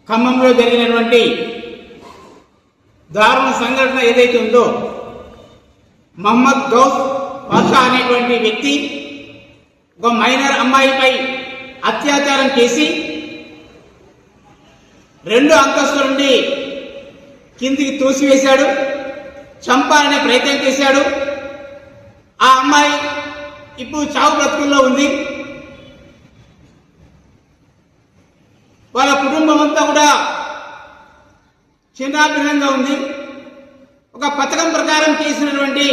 ఖమ్మంలో జరిగినటువంటి దారుణ సంఘటన ఏదైతే ఉందో, మహమ్మద్ గౌస్ పాషా అనేటువంటి వ్యక్తి ఒక మైనర్ అమ్మాయిపై అత్యాచారం చేసి 2 అంతస్తుల నుండి కిందికి తోసివేశాడు, చంపాలనే ప్రయత్నం చేశాడు. ఆ అమ్మాయి ఇప్పుడు చావు బ్రతుకుల్లో ఉంది. వాళ్ళ కుటుంబం అంతా కూడా చిన్నాభిన్నంగా ఉంది. ఒక పథకం ప్రకారం చేసినటువంటి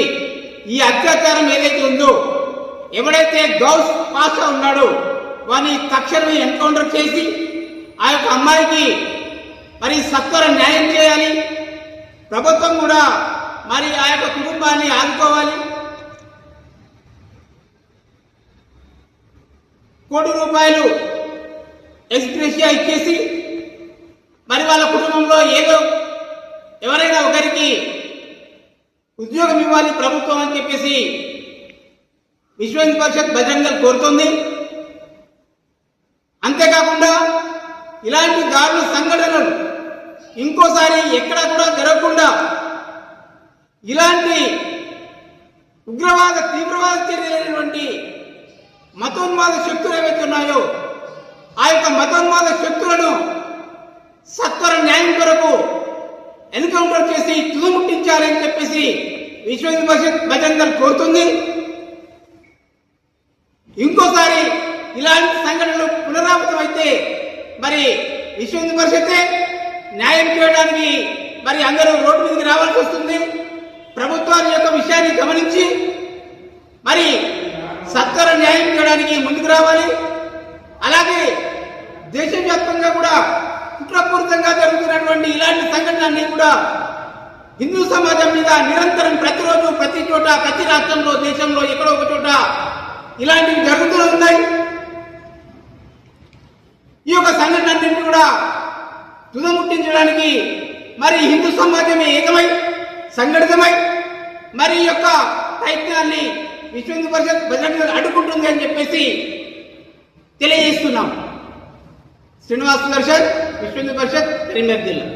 ఈ అత్యాచారం ఏదైతే ఉందో, ఎవడైతే గౌస్ పాషా ఉన్నాడో వారిని తక్షణమే ఎన్కౌంటర్ చేసి ఆ యొక్క అమ్మాయికి మరి సత్వర న్యాయం చేయాలి. ప్రభుత్వం కూడా మరి ఆ యొక్క కుటుంబాన్ని ఆదుకోవాలి. ₹1 కోటి ఎక్స్గ్రేషియా ఇచ్చేసి మరి వాళ్ళ కుటుంబంలో ఏదో ఎవరైనా ఒకరికి ఉద్యోగం ఇవ్వాలి ప్రభుత్వం అని చెప్పేసి విశ్వ హిందూ పరిషత్ బజరంగ దళ్ కోరుతుంది. అంతేకాకుండా ఇలాంటి దారుణ సంఘటనలు ఇంకోసారి ఎక్కడా కూడా జరగకుండా ఇలాంటి ఉగ్రవాద తీవ్రవాద చర్యలైనటువంటి మతోన్మాద శక్తులు ఏవైతే ఉన్నాయో ఆ యొక్క మతోన్మాద శక్తులను సత్వర న్యాయం కొరకు ఎన్కౌంటర్ చేసి తుదముట్టించాలని చెప్పేసి విశ్వ హిందూ పరిషత్ బజరంగ దళ్ కోరుతుంది. ఇంకోసారి ఇలాంటి సంఘటనలు పునరావృతమైతే మరి విశ్వ హిందూ పరిషత్తే న్యాయం చేయడానికి మరి అందరూ రోడ్డు మీదకి రావాల్సి వస్తుంది. ప్రభుత్వాన్ని యొక్క విషయాన్ని గమనించి మరి సత్వర న్యాయం చేయడానికి ముందుకు రావాలి. అలాగే దేశవ్యాప్తంగా కూడా కుట్రపూరితంగా జరుగుతున్నటువంటి ఇలాంటి సంఘటనలన్నీ కూడా హిందూ సమాజం మీద నిరంతరం ప్రతిరోజు ప్రతి చోట ప్రతి రాష్ట్రంలో దేశంలో ఎక్కడో ఒక చోట ఇలాంటివి జరుగుతూ ఉన్నాయి. ఈ యొక్క సంఘటనలన్నింటినీ కూడా తుదముట్టించడానికి మరి హిందూ సమాజమే ఏకమై సంఘటితమై మరి ఈ యొక్క ప్రయత్నాన్ని విశ్వ హిందూ పరిషత్ బజరంగ దళ్ అడ్డుకుంటుంది అని చెప్పేసి తెలియజేస్తున్నాం. శ్రీనివాస్ సుదర్శన్, విశ్వ హిందూ పరిషత్, కరీంనగర్ జిల్లా.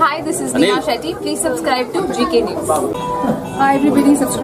Hi, this is Neha Shetty. Please subscribe to GK News. Hi everybody, subscribe.